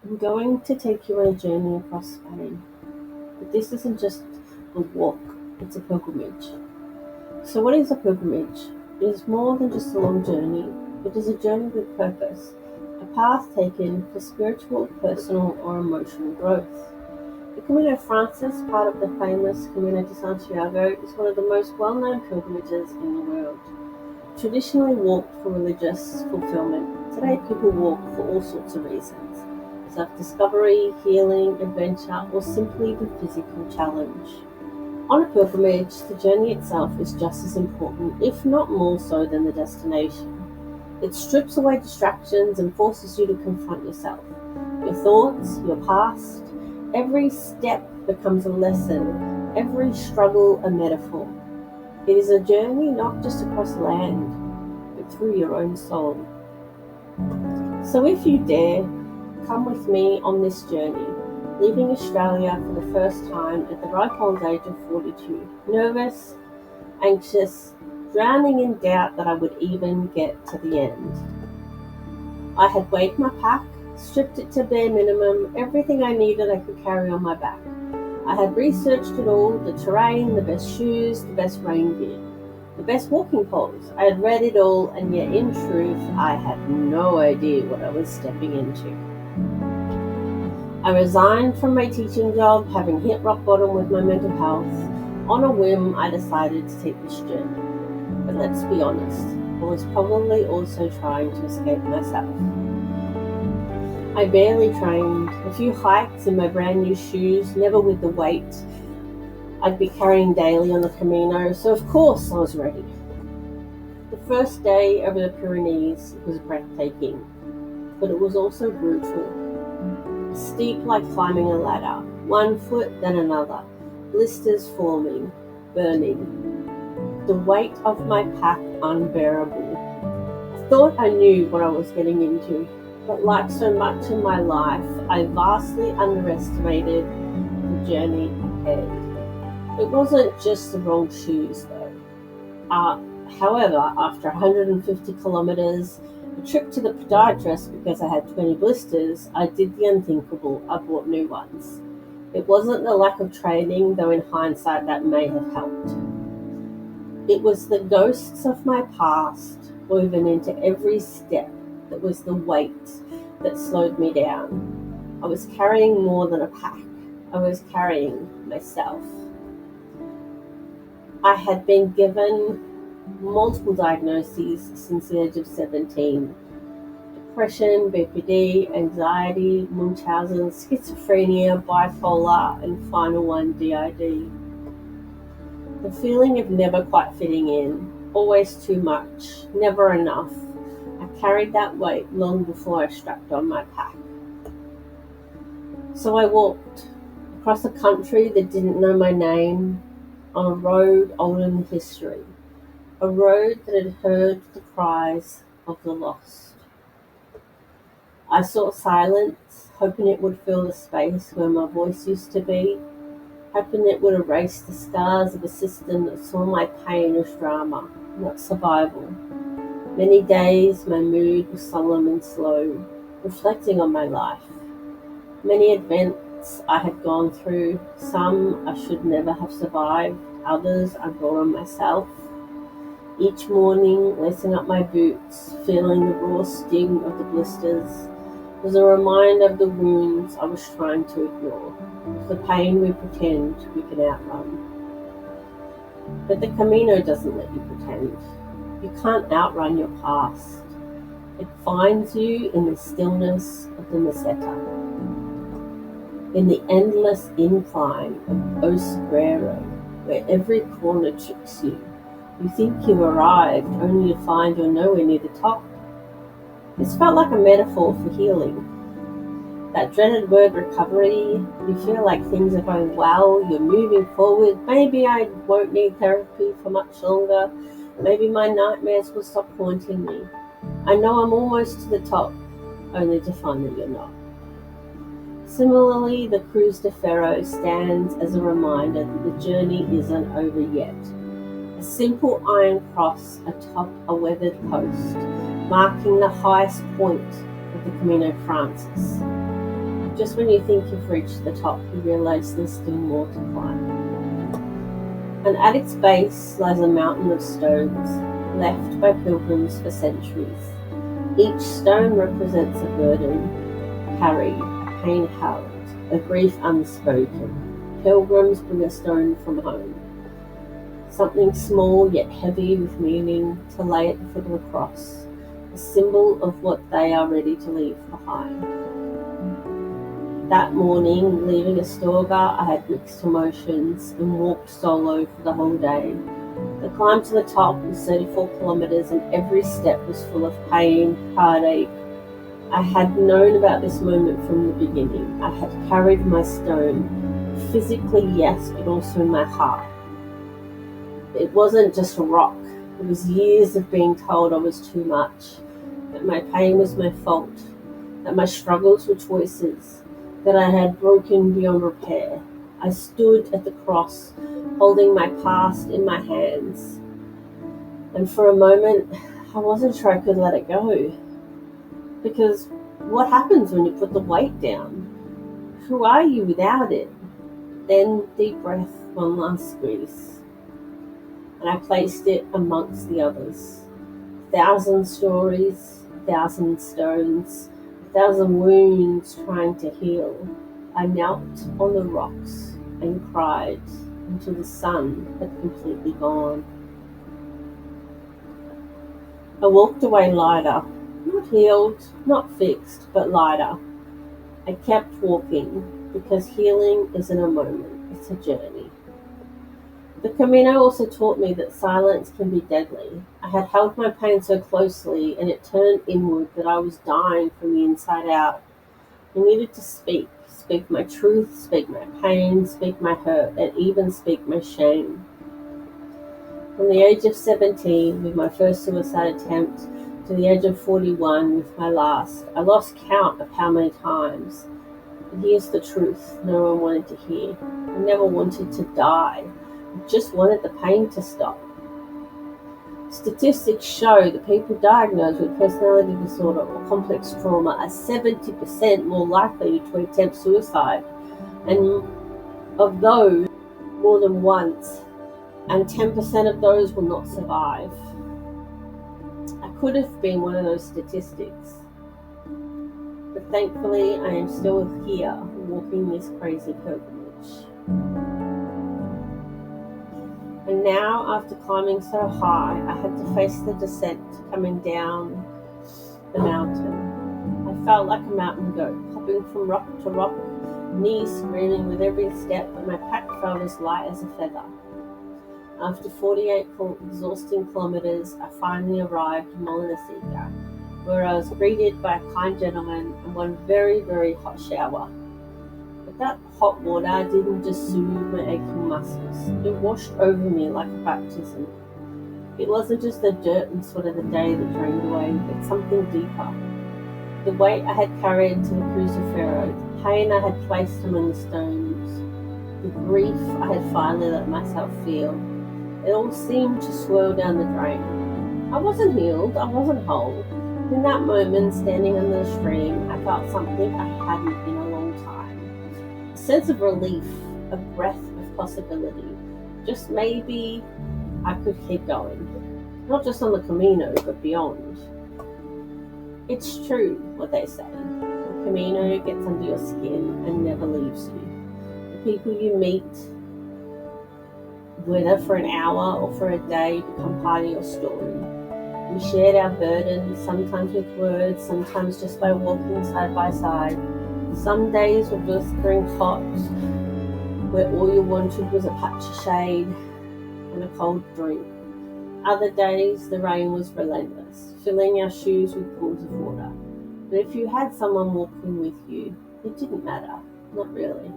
I'm going to take you on a journey across Spain, but this isn't just a walk, it's a pilgrimage. So, what is a pilgrimage? It is more than just a long journey, it is a journey with purpose, a path taken for spiritual, personal, or emotional growth. The Camino Francés, part of the famous Camino de Santiago, is one of the most well known pilgrimages in the world. Traditionally walked for religious fulfillment, today people walk for all sorts of reasons: self-discovery, healing, adventure, or simply the physical challenge. On a pilgrimage, the journey itself is just as important, if not more so, than the destination. It strips away distractions and forces you to confront yourself, your thoughts, your past. Every step becomes a lesson, every struggle a metaphor. It is a journey not just across land, but through your own soul. So if you dare, come with me on this journey, leaving Australia for the first time at the ripe old age of 42, nervous, anxious, drowning in doubt that I would even get to the end. I had weighed my pack, stripped it to bare minimum, everything I needed I could carry on my back. I had researched it all: the terrain, the best shoes, the best rain gear, the best walking poles. I had read it all, and yet in truth, I had no idea what I was stepping into. I resigned from my teaching job, having hit rock bottom with my mental health. On a whim, I decided to take this journey. But let's be honest, I was probably also trying to escape myself. I barely trained, a few hikes in my brand new shoes, never with the weight I'd be carrying daily on the Camino, so of course I was ready. The first day over the Pyrenees was breathtaking, but it was also brutal. Steep like climbing a ladder, one foot then another, blisters forming, burning. The weight of my pack unbearable. I thought I knew what I was getting into, but like so much in my life, I vastly underestimated the journey ahead. It wasn't just the wrong shoes though. However, after 150 kilometers, a trip to the podiatrist because I had 20 blisters, I did the unthinkable. I bought new ones. It wasn't the lack of training, though in hindsight that may have helped. It was the ghosts of my past woven into every step that was the weight that slowed me down. I was carrying more than a pack. I was carrying myself. I had been given multiple diagnoses since the age of 17: depression, BPD, anxiety, Munchausen, schizophrenia, bipolar, and final one, DID. The feeling of never quite fitting in, always too much, never enough. I carried that weight long before I strapped on my pack. So I walked across a country that didn't know my name, on a road older than history, a road that had heard the cries of the lost. I sought silence, hoping it would fill the space where my voice used to be, hoping it would erase the scars of a system that saw my pain as drama, not survival. Many days my mood was solemn and slow, reflecting on my life. Many events I had gone through, some I should never have survived, others I brought on myself. Each morning, lacing up my boots, feeling the raw sting of the blisters, was a reminder of the wounds I was trying to ignore, of the pain we pretend we can outrun. But the Camino doesn't let you pretend. You can't outrun your past. It finds you in the stillness of the meseta, in the endless incline of Osagrero, where every corner tricks you. You think you've arrived, only to find you're nowhere near the top. This felt like a metaphor for healing. That dreaded word recovery, you feel like things are going well, you're moving forward. Maybe I won't need therapy for much longer. Maybe my nightmares will stop haunting me. I know I'm almost to the top, only to find that you're not. Similarly, the Cruz de Ferro stands as a reminder that the journey isn't over yet. A simple iron cross atop a weathered post, marking the highest point of the Camino Francés. Just when you think you've reached the top, you realise there's still more to climb. And at its base lies a mountain of stones, left by pilgrims for centuries. Each stone represents a burden carried, a pain held, a grief unspoken. Pilgrims bring a stone from home, something small yet heavy with meaning, to lay at the foot of the cross, a symbol of what they are ready to leave behind. That morning, leaving Astorga, I had mixed emotions and walked solo for the whole day. The climb to the top was 34 kilometers and every step was full of pain, heartache. I had known about this moment from the beginning. I had carried my stone, physically yes, but also in my heart. It wasn't just a rock. It was years of being told I was too much, that my pain was my fault, that my struggles were choices, that I had broken beyond repair. I stood at the cross, holding my past in my hands. And for a moment, I wasn't sure I could let it go. Because what happens when you put the weight down? Who are you without it? Then, deep breath, one last squeeze. And I placed it amongst the others. 1,000 stories, 1,000 stones, 1,000 wounds trying to heal. I knelt on the rocks and cried until the sun had completely gone. I walked away lighter, not healed, not fixed, but lighter. I kept walking because healing isn't a moment, it's a journey. The Camino also taught me that silence can be deadly. I had held my pain so closely and it turned inward that I was dying from the inside out. I needed to speak my truth, speak my pain, speak my hurt, and even speak my shame. From the age of 17 with my first suicide attempt to the age of 41 with my last, I lost count of how many times. And here's the truth no one wanted to hear. I never wanted to die. I just wanted the pain to stop. Statistics show that people diagnosed with personality disorder or complex trauma are 70% more likely to attempt suicide, and of those, more than once, and 10% of those will not survive. I could have been one of those statistics, but thankfully I am still here walking this crazy pilgrimage. And now, after climbing so high, I had to face the descent coming down the mountain. I felt like a mountain goat, hopping from rock to rock, knees screaming with every step, but my pack felt as light as a feather. After 48 exhausting kilometers, I finally arrived in Molinasica, where I was greeted by a kind gentleman and one very, very hot shower. But that hot water didn't just soothe my aching muscles. It washed over me like a baptism. It wasn't just the dirt and sweat of the day that drained away, but something deeper. The weight I had carried to the Cruz de Ferro, the pain I had placed among the stones, the grief I had finally let myself feel. It all seemed to swirl down the drain. I wasn't healed, I wasn't whole. In that moment, standing under the stream, I felt something I hadn't in a long time. A sense of relief, a breath of possibility. Just maybe I could keep going. Not just on the Camino, but beyond. It's true what they say. The Camino gets under your skin and never leaves you. The people you meet, whether for an hour or for a day, become part of your story. We shared our burdens, sometimes with words, sometimes just by walking side by side. Some days were blistering hot, where all you wanted was a patch of shade and a cold drink. Other days, the rain was relentless, filling our shoes with pools of water. But if you had someone walking with you, it didn't matter, not really.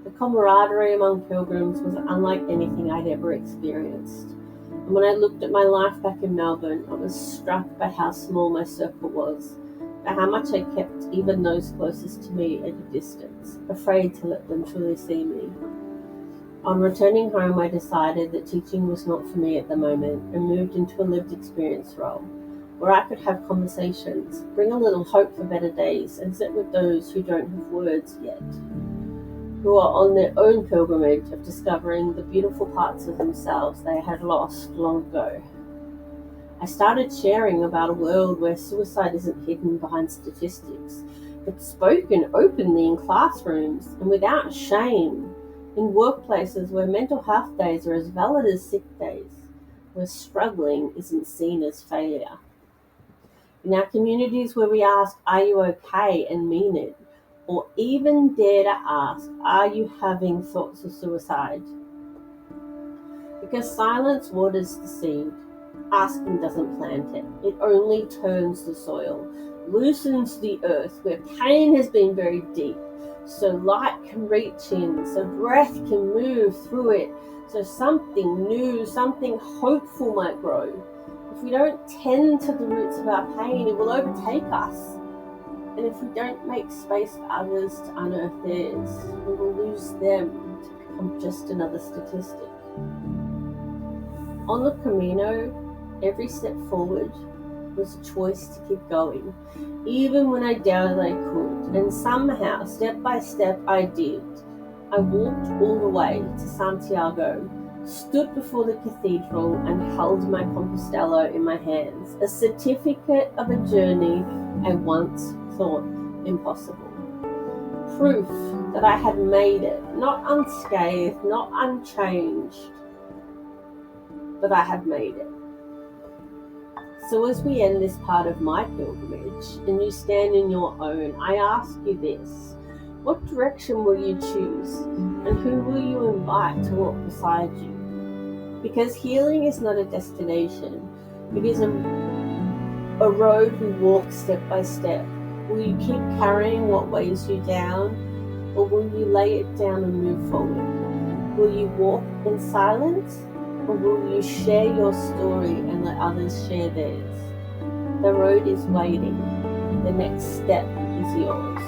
The camaraderie among pilgrims was unlike anything I'd ever experienced. And when I looked at my life back in Melbourne, I was struck by how small my circle was, by how much I kept even those closest to me at a distance, afraid to let them truly see me. On returning home, I decided that teaching was not for me at the moment and moved into a lived experience role. where I could have conversations, bring a little hope for better days, and sit with those who don't have words yet, who are on their own pilgrimage of discovering the beautiful parts of themselves they had lost long ago. I started sharing about a world where suicide isn't hidden behind statistics, but spoken openly in classrooms and without shame, in workplaces where mental health days are as valid as sick days, where struggling isn't seen as failure. In our communities where we ask, "Are you okay?" and mean it, or even dare to ask, "Are you having thoughts of suicide?" Because silence waters the seed. Asking doesn't plant it. It only turns the soil, loosens the earth where pain has been buried deep, so light can reach in, so breath can move through it, so something new, something hopeful might grow. If we don't tend to the roots of our pain, it will overtake us. And if we don't make space for others to unearth theirs, we will lose them to become just another statistic. On the Camino, every step forward was a choice to keep going, even when I doubted I could, and somehow, step by step, I did. I walked all the way to Santiago, stood before the cathedral, and held my Compostela in my hands, a certificate of a journey I once thought impossible. Proof that I had made it, not unscathed, not unchanged, but I had made it. So as we end this part of my pilgrimage, and you stand in your own, I ask you this: what direction will you choose, and who will you invite to walk beside you? Because healing is not a destination, it is a road we walk step by step. Will you keep carrying what weighs you down, or will you lay it down and move forward? Will you walk in silence, or will you share your story and let others share theirs? The road is waiting. The next step is yours.